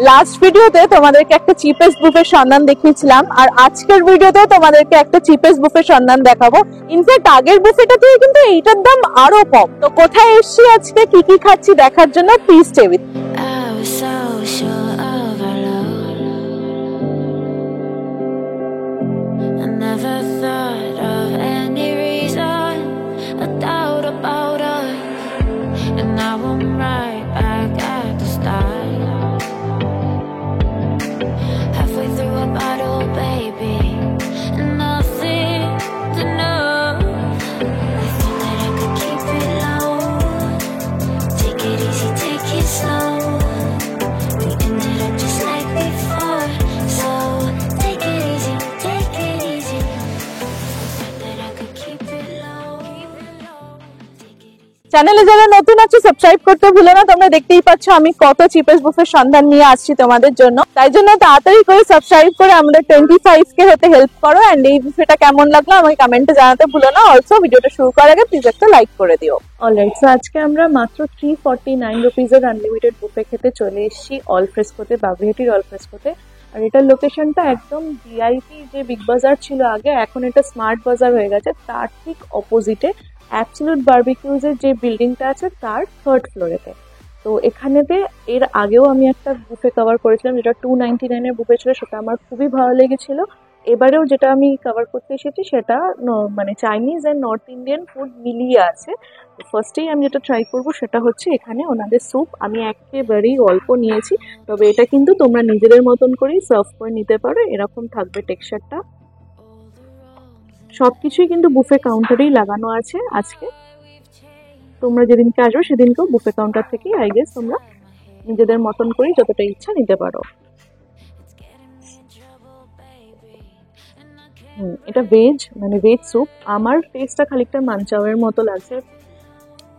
Last ভিডিওতে তোমাদেরকে একটা চিপেস্ট বুফের সন্ধান দেখিয়েছিলাম, আর আজকের ভিডিওতে তোমাদেরকে একটা চিপেস্ট বুফের সন্ধান দেখাবো। ইনফ্যাক্ট আগের বুফেটা থেকে কিন্তু এইটার দাম আরো কম। তো কোথায় এসেছি আজকে, কি কি খাচ্ছি দেখার জন্য প্লিজ স্টে উইথ। চ্যানেলে যারা নতুন আছে সাবস্ক্রাইব করতে ভুলো না। তোমরা দেখতেই পাচ্ছ আমি কত চিপেস্ট বুফের সন্ধান নিয়ে আসছি তোমাদের জন্য, তাই জন্য তাড়াতাড়ি করে সাবস্ক্রাইব করে আমাদের 25K হতে হেল্প করো। এন্ড এই বুফেটা কেমন লাগলো আমাকে কমেন্টে জানাতে ভুলো না। অলসো ভিডিওটা শুরু করার আগে প্লিজ একটা লাইক করে দিও। অলরাইট, সো আজকে আমরা মাত্র 349 রুপিজের আনলিমিটেড বুফে খেতে চলে এসেছি অল ফ্রেস্কোতে, বাবুহেটির অল ফ্রেস্কোতে। আর এটার লোকেশনটা একদম ভিআইপি যে বিগ বাজার ছিল আগে, এখন এটা স্মার্ট বাজার হয়ে গেছে, তার ঠিক অপোজিটে অ্যাবসলিউট বারবিকিউজের যে বিল্ডিংটা আছে তার 3rd ফ্লোরেতে। তো এখানেতে এর আগেও আমি একটা বুফে কভার করেছিলাম যেটা 299 এর বুফে ছিল, সেটা আমার খুবই ভালো লেগেছিল। এবারেও যেটা আমি কভার করতে এসেছি সেটা মানে Chinese and north Indian food মিলিয়ে আছে। ফার্স্টেই আমি যেটা ট্রাই করবো সেটা হচ্ছে এখানে ওনাদের স্যুপ। আমি একেবারেই অল্প নিয়েছি, তবে এটা কিন্তু তোমরা নিজেদের মতন করেই সার্ভ করে নিতে পারো। এরকম থাকবে টেক্সচারটা। সবকিছুই কিন্তু বুফে কাউন্টারেই লাগানো আছে আজকে। তোমরা যেদিনকে আসবে সেদিনকেও বুফে কাউন্টার থেকেই আই গেস তোমরা নিজেদের মতন করেই যতটা ইচ্ছা নিতে পারো। এটা ভেজ, মানে ভেজ স্যুপ। আমার টেস্টটা খানিকটা মানচাওয়ের মতো লাগছে,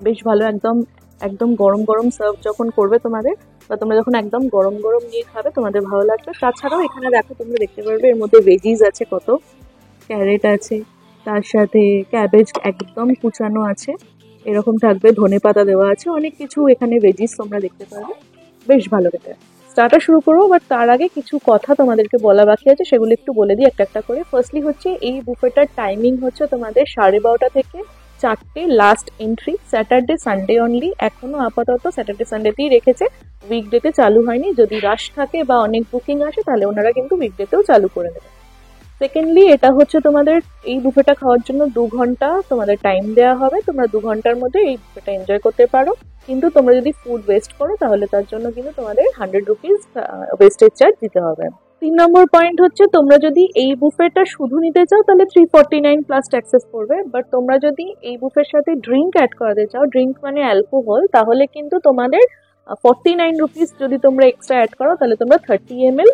বেশ ভালো। একদম একদম গরম গরম সার্ভ যখন করবে তোমাদের, বা তোমরা যখন একদম গরম গরম নিয়ে খাবে তোমাদের ভালো লাগবে। তাছাড়াও এখানে দেখো, তোমরা দেখতে পারবে এর মধ্যে ভেজিস আছে, কত ক্যারেট আছে, তার সাথে ক্যাবেজ একদম কুচানো আছে, এরকম থাকবে, ধনেপাতা দেওয়া আছে, অনেক কিছু এখানে ভেজিস তোমরা দেখতে পারবে। বেশ ভালো খেতে। স্টার্টার শুরু করবো, বাট তার আগে কিছু কথা তোমাদেরকে বলা বাকি আছে, সেগুলো একটু বলে দিই একটা একটা করে। ফার্স্টলি হচ্ছে এই বুফেটার টাইমিং হচ্ছে তোমাদের 12:30 থেকে 4টে, last entry Saturday Sunday only. এখনো আপাতত স্যাটারডে সানডেতেই রেখেছে, উইকডেতে চালু হয়নি। যদি রাশ থাকে বা অনেক বুকিং আসে তাহলে ওনারা কিন্তু উইকডেতেও চালু করে দেবে। সেকেন্ডলি এটা হচ্ছে তোমাদের এই বুফেটা খাওয়ার জন্য 2 ঘন্টা তোমাদের টাইম দেওয়া হবে। তোমরা 2 ঘন্টার মধ্যে এই বুফেটা এনজয় করতে পারো, কিন্তু তোমরা যদি ফুড ওয়েস্ট করো তাহলে তার জন্য কিন্তু তোমাদের 100 রুপিস ওয়েস্টেজ চার্জ দিতে হবে। 3 নম্বর পয়েন্ট হচ্ছে, তোমরা যদি এই বুফেটা শুধু নিতে চাও তাহলে 349 প্লাস ট্যাক্সেস পড়বে। বাট তোমরা যদি এই বুফের সাথে ড্রিঙ্ক অ্যাড করাতে চাও, ড্রিঙ্ক মানে অ্যালকোহল, তাহলে কিন্তু তোমাদের 49 রুপিস যদি তোমরা এক্সট্রা অ্যাড করো তাহলে তোমরা 30 ml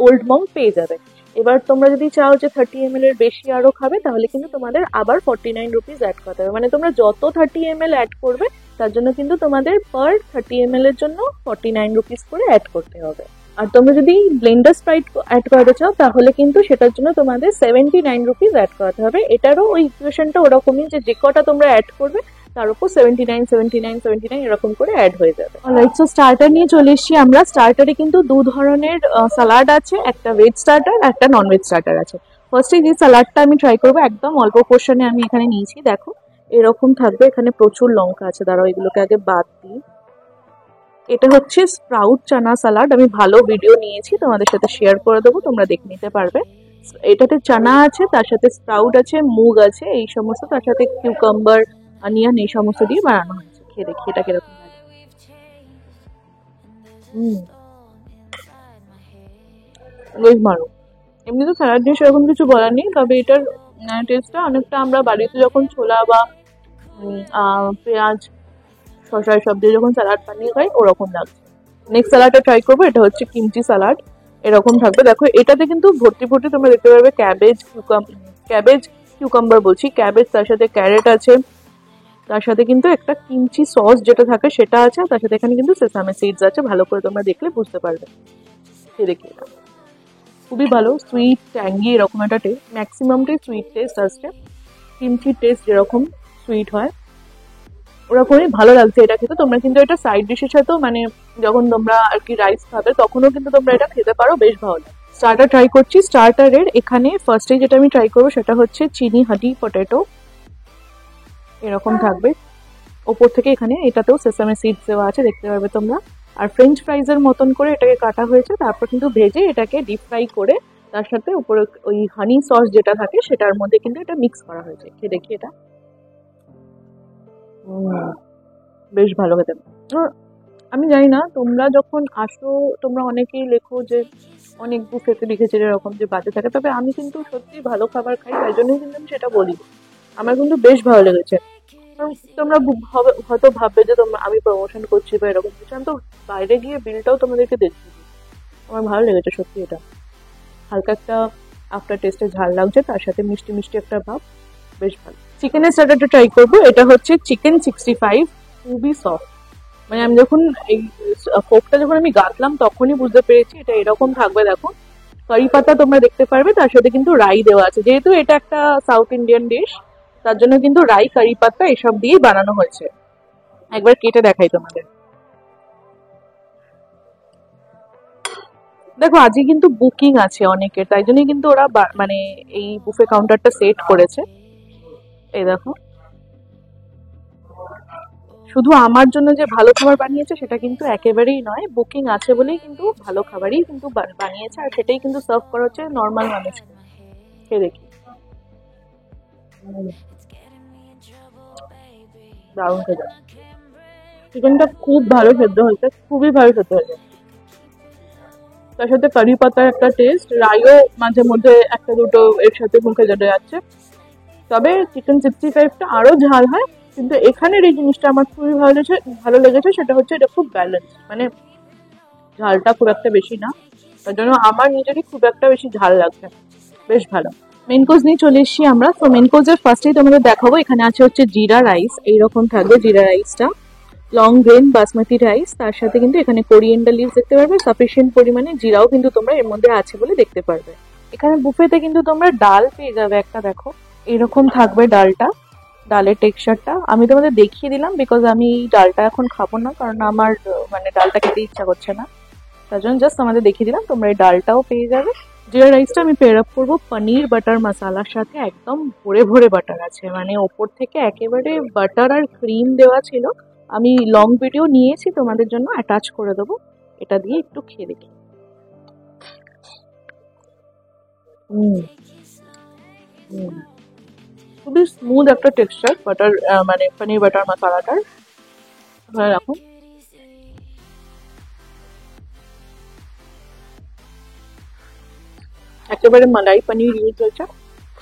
ওল্ড মং পেয়ে যাবে। এবার তোমরা যদি চাও যে 30 ml এর বেশি আরো খাবে তাহলে কিন্তু তোমাদের আবার 49 রুপিস অ্যাড করতে হবে। মানে তোমরা যত 30 ml অ্যাড করবে তার জন্য কিন্তু তোমাদের পার 30 ml এর জন্য 49 রুপিস করে অ্যাড করতে হবে। আর তোমরা যদি ব্লেন্ডার স্প্রাইট অ্যাড করাতে চাও তাহলে কিন্তু সেটার জন্য তোমাদের 79 রুপিস অ্যাড করাতে হবে। এটারও ওই ইকুয়েশনটা ওরকমই, যে কটা তোমরা অ্যাড করবে তার উপর 79 এরকম করে অ্যাড হয়ে যাবে। অলরাইট, সো স্টার্টার নিয়ে চলে এসেছি আমরা। স্টার্টারে কিন্তু 2 ধরনের সালাড আছে, একটা ভেজ স্টার্টার, একটা নন ভেজ স্টার্টার আছে। ফার্স্টে যে সালাডটা আমি ট্রাই করবো, একদম অল্প পোর্শনে আমি এখানে নিয়েছি। দেখো এরকম থাকবে, এখানে প্রচুর লঙ্কা আছে। দাঁড়াও এগুলোকে আগে বাদ দিই। এটা হচ্ছে স্প্রাউট চানা সালাড। আমি ভালো ভিডিও নিয়েছি, তোমাদের সাথে শেয়ার করে দেবো, তোমরা দেখে নিতে পারবে। এটাতে চানা আছে, তার সাথে স্প্রাউট আছে, মুগ আছে, এই সমস্ত, তার সাথে কিউকাম্বার, অনিয়ন, এই সমস্ত দিয়ে বানানো হয়েছে। খেয়ে দেখি এটা কিরকম লাগে। বেশ ভালো। এমনি তো স্যালাড দিয়ে সেরকম কিছু বলার নেই, তবে এটার টেস্টটা অনেকটা আমরা বাড়িতে যখন ছোলা বা পেঁয়াজ শসা সব দিয়ে যখন স্যালাড বানিয়ে খাই ওরকম লাগছে। নেক্সট স্যালাডটা ট্রাই করবো, এটা হচ্ছে কিমচি স্যালাড। এরকম থাকবে, দেখো এটাতে কিন্তু ভর্তি ভর্তি তোমরা দেখতে পারবে ক্যাবেজ কিউকাম্বার বলছি, ক্যাবেজ, তার সাথে ক্যারেট আছে, তার সাথে কিন্তু একটা কিমচি সস যেটা থাকে সেটা আছে, তার সাথে এখানে কিন্তু সেসামে সিডস আছে। ভালো করে তোমরা দেখলে বুঝতে পারবে। দেখি এটা খুবই ভালো, সুইট ট্যাঙ্গি এরকম একটা টেস্ট, ম্যাক্সিমামটাই সুইট টেস্ট আসছে। কিমচির টেস্ট যেরকম সুইট হয় ওরকমই ভালো লাগছে এটা খেতে। তোমরা কিন্তু এটা সাইড ডিশের সাথেও মানে যখন তোমরা আর কি রাইস খাবে তখনও কিন্তু তোমরা এটা খেতে পারো, বেশ ভালো লাগে। স্টার্টার ট্রাই করছি। স্টার্টারের এখানে ফার্স্টে যেটা আমি ট্রাই করবো সেটা হচ্ছে চিনি হাঁটি পটেটো, এরকম থাকবে। ওপর থেকে এখানে এটাতেও সেসামে সিডস দেওয়া আছে, দেখতে পারবে তোমরা। আর ফ্রেঞ্চ ফ্রাইজের মতন করে এটাকে কাটা হয়েছে, তারপর কিন্তু ভেজে এটাকে ডিপ ফ্রাই করে তার সাথে উপরে ওই হানি সস যেটা থাকে সেটার মধ্যে কিন্তু এটা মিক্স করা হয়েছে। খেয়ে দেখি এটা। বেশ ভালো খেতে। আমি জানি না তোমরা যখন আসো তোমরা অনেকেই লেখো যে অনেক বুফেতে লিখেছে এরকম যে বাজে থাকে, তবে আমি কিন্তু সত্যি ভালো খাবার খাই, তাই জন্যই কিন্তু আমি সেটা বলি। আমার কিন্তু বেশ ভালো লেগেছে। তোমরা হয়তো ভাববে যে তোমরা আমি প্রমোশন করছি বা এরকম কিছু, আমি তো বাইরে গিয়ে বিলটাও তোমাদেরকে দেখছি। আমার ভালো লেগেছে সত্যি এটা। হালকা একটা আফটার টেস্টে ঝাল লাগছে, তার সাথে মিষ্টি মিষ্টি একটা ভাব, বেশ ভালো। চিকেনের স্টার্টারটা ট্রাই করবো। এটা হচ্ছে চিকেন 65, খুবই সফট। মানে আমি যখন এই ফোকটা যখন আমি গাঁথলাম তখনই বুঝতে পেরেছি এটা এরকম থাকবে। দেখো কারি পাতা তোমরা দেখতে পারবে, তার সাথে কিন্তু রাই দেওয়া আছে। যেহেতু এটা একটা সাউথ ইন্ডিয়ান ডিশ, তার জন্য কিন্তু রাই কারি পাতা এসব দিয়েই বানানো হয়েছে। একবার কেটে দেখাই তোমাদের। দেখো আজকে কিন্তু বুকিং আছে অনেকের, তাই জন্যই কিন্তু ওরা মানে এই বুফে কাউন্টারটা সেট করেছে। এই দেখো, শুধু আমার জন্য যে ভালো খাবার বানিয়েছে সেটা কিন্তু একেবারেই নয়, বুকিং আছে বলেই কিন্তু ভালো খাবারই কিন্তু বানিয়েছে, আর সেটাই কিন্তু সার্ভ করা হচ্ছে নর্মাল মানুষকে। খেয়ে দেখি। দারুণ খেতে। চিকেনটা খুব ভালো সেদ্ধ হয়েছে, খুবই ভালো সেদ্ধ হয়েছে। তার সাথে কারি পাতার একটা টেস্ট, রাইও মাঝে মধ্যে একটা দুটো এর সাথে মুখে জড়ে যাচ্ছে। তবে চিকেন 65টা আরো ঝাল হয়, কিন্তু এখানের এই জিনিসটা আমার খুবই ভালো লেগেছে। সেটা হচ্ছে এটা খুব ব্যালেন্স, মানে ঝালটা খুব একটা বেশি না, তার জন্য আমার নিজেরই খুব একটা বেশি ঝাল লাগছে, বেশ ভালো। মেন কোর্স নিয়ে চলে এসেছি আমরা। তো মেন কোর্সের ফার্স্টেই তোমাদের দেখাবো, এখানে আছে হচ্ছে জিরা রাইস, এইরকম থাকবে জিরা রাইসটা। লং গ্রেন বাসমতি রাইস, তার সাথে কিন্তু এখানে কোরিয়েন্ডার লিভস দেখতে পারবে, সাফিসিয়েন্ট পরিমাণে জিরাও কিন্তু তোমরা এর মধ্যে আছে বলে দেখতে পারবে। এখানে বুফেতে কিন্তু তোমরা ডাল পেয়ে যাবে একটা, দেখো এরকম থাকবে ডালটা। ডালের টেক্সচারটা আমি তোমাদের দেখিয়ে দিলাম, বিকজ আমি এই ডালটা এখন খাবো না, কারণ আমার মানে ডালটা খেতে ইচ্ছা করছে না, তার জন্য জাস্ট আমাদের দেখিয়ে দিলাম। তোমরা এই ডালটাও পেয়ে যাবে। জিরা রাইসটা আমি পেয়ার আপ করবো পনির বাটার মশালার সাথে, একদম ভরে ভরে বাটার আছে, মানে ওপর থেকে একেবারে বাটার আর ক্রিম দেওয়া ছিল। আমি লং ভিডিও নিয়েছি তোমাদের জন্য, অ্যাটাচ করে দেবো। এটা দিয়ে একটু খেয়ে দেখি। খুবই স্মুথ একটা টেক্সচার বাটার, মানে পনির বাটার মশালাটার। ধরে রাখো, একেবারে মালাই পনির ইউজ হয়েছে।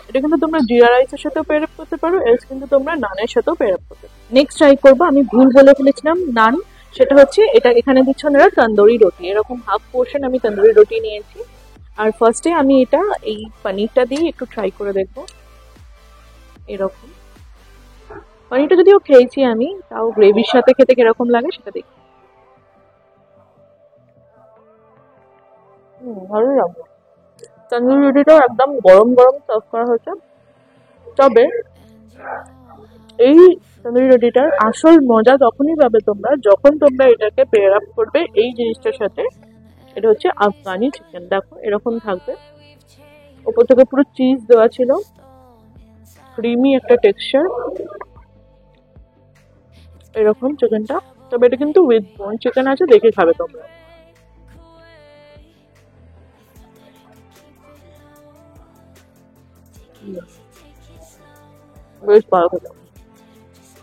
এটা কিন্তু তোমরা জিরা রাইসের সাথেও পেয়ার আপ করতে পারো, এলস কিন্তু তোমরা নানের সাথেও পেয়ার আপ করতে পারো। নেক্সট ট্রাই করবো, আমি ভুল বলে ফেলেছিলাম নান, সেটা হচ্ছে এটা এখানে দিচ্ছ ওনারা তন্দুরি রুটি, এরকম হাফ পোর্শন আমি তন্দুরি রুটি নিয়েছি। আর ফার্স্টে আমি এটা এই পনিরটা দিয়ে একটু ট্রাই করে দেখবো। এরকম পনিরটা যদিও খেয়েছি আমি, তাও গ্রেভির সাথে খেতে কিরকম লাগে সেটা দেখি। ভালো লাগবে। তন্দুরি রুটিটাও একদম গরম গরম সার্ভ করা হয়েছে। তবে এই তন্দুরি রুটিটার আসল মজা তখনই পাবে তোমরা যখন তোমরা এটাকে পেয়ার আপ করবে এই জিনিসটার সাথে। এটা হচ্ছে আফগানি চিকেন, দেখো এরকম থাকবে, ওপর থেকে পুরো চিজ দেওয়া ছিল, ক্রিমি একটা টেক্সচার, এরকম চিকেনটা। তবে এটা কিন্তু উইথ বোন চিকেন আছে, দেখে খাবে তোমরা। বেশ ভালো খেতে।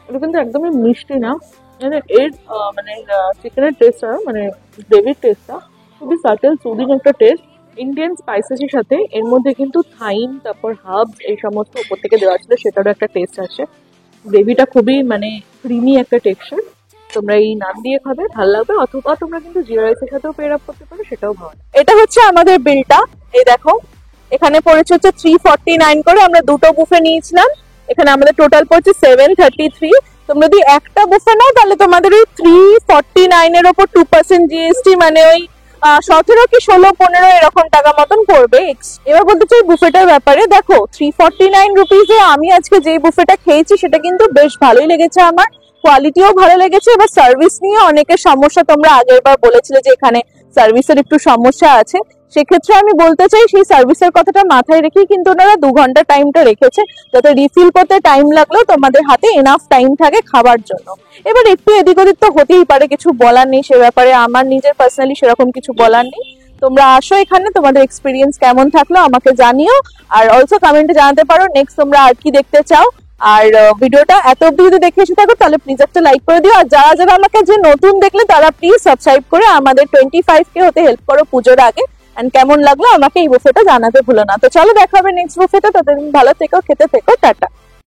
এটা কিন্তু একদমই মিষ্টি না, মানে এর মানে চিকেনের টেস্টটা, মানে গ্রেভির টেস্টটা খুবই সাটেল সুদিং একটা টেস্ট। ইন্ডিয়ান স্পাইসেসের সাথে এর মধ্যে কিন্তু থাইম, তারপর হার্বস এই সমস্ত উপর থেকে দেওয়া ছিল, সেটারও একটা টেস্ট আসে। গ্রেভিটা খুবই মানে ক্রিমি একটা টেক্সচার। তোমরা এই নান দিয়ে খাবে, ভালো লাগবে। অথবা তোমরা কিন্তু জিরা রাইসের সাথেও পেয়ার আপ করতে পারো, সেটাও ভালো। এটা হচ্ছে আমাদের বিলটা, এই দেখো এখানে পড়েছে হচ্ছে 349 করে। আমরা দুটো বুফে নিয়েছিলাম, এখানে আমাদের টোটাল পড়ছে 733। তোমরা যদি একটা বুফে নাও তাহলে তোমাদের ওই 349 এর ওপর 2% জিএসটি, মানে ওই 17 কি 16-15 এরকম টাকা মতন পড়বে। এবার বলতে চাই বুফেটার ব্যাপারে। দেখো 349 রুপিজে আমি আজকে যে বুফেটা খেয়েছি সেটা কিন্তু বেশ ভালোই লেগেছে আমার। কোয়ালিটিও ভালো লেগেছে। এবার সার্ভিস নিয়ে অনেকের সমস্যা, তোমরা আগের বার বলেছিলে যে এখানে সার্ভিসের একটু সমস্যা আছে, সেক্ষেত্রে আমি বলতে চাই সেই সার্ভিসের কথাটা মাথায় রেখেই কিন্তু ওনারা 2 ঘন্টা টাইমটা রেখেছে, যাতে রিফিল করতে টাইম লাগলেও তোমাদের হাতে এনাফ টাইম থাকে খাবার জন্য। এবার একটু এদিক ওদিক তো হতেই পারে, কিছু বলার নেই সে ব্যাপারে, আমার নিজের পার্সোনালি সেরকম কিছু বলার নেই। তোমরা আসো এখানে, তোমাদের এক্সপিরিয়েন্স কেমন থাকলো আমাকে জানিও, আর অলসো কমেন্টে জানাতে পারো নেক্সট তোমরা আর কি দেখতে চাও। আর ভিডিওটা এত অব্দি যদি দেখে এসে থাকো তাহলে প্লিজ একটা লাইক করে দিও, আর যারা যারা আমাকে যে নতুন দেখলে তারা প্লিজ সাবস্ক্রাইব করে আমাদের 25K হতে হেল্প করো পুজোর আগে। এন্ড কেমন লাগলো আমাকে এই বুফেটা জানাতে ভুলো না। তো চলো দেখা হবে নেক্সট বুফেতে, ততদিন ভালো থেকো, খেতে থেকো, টাটা।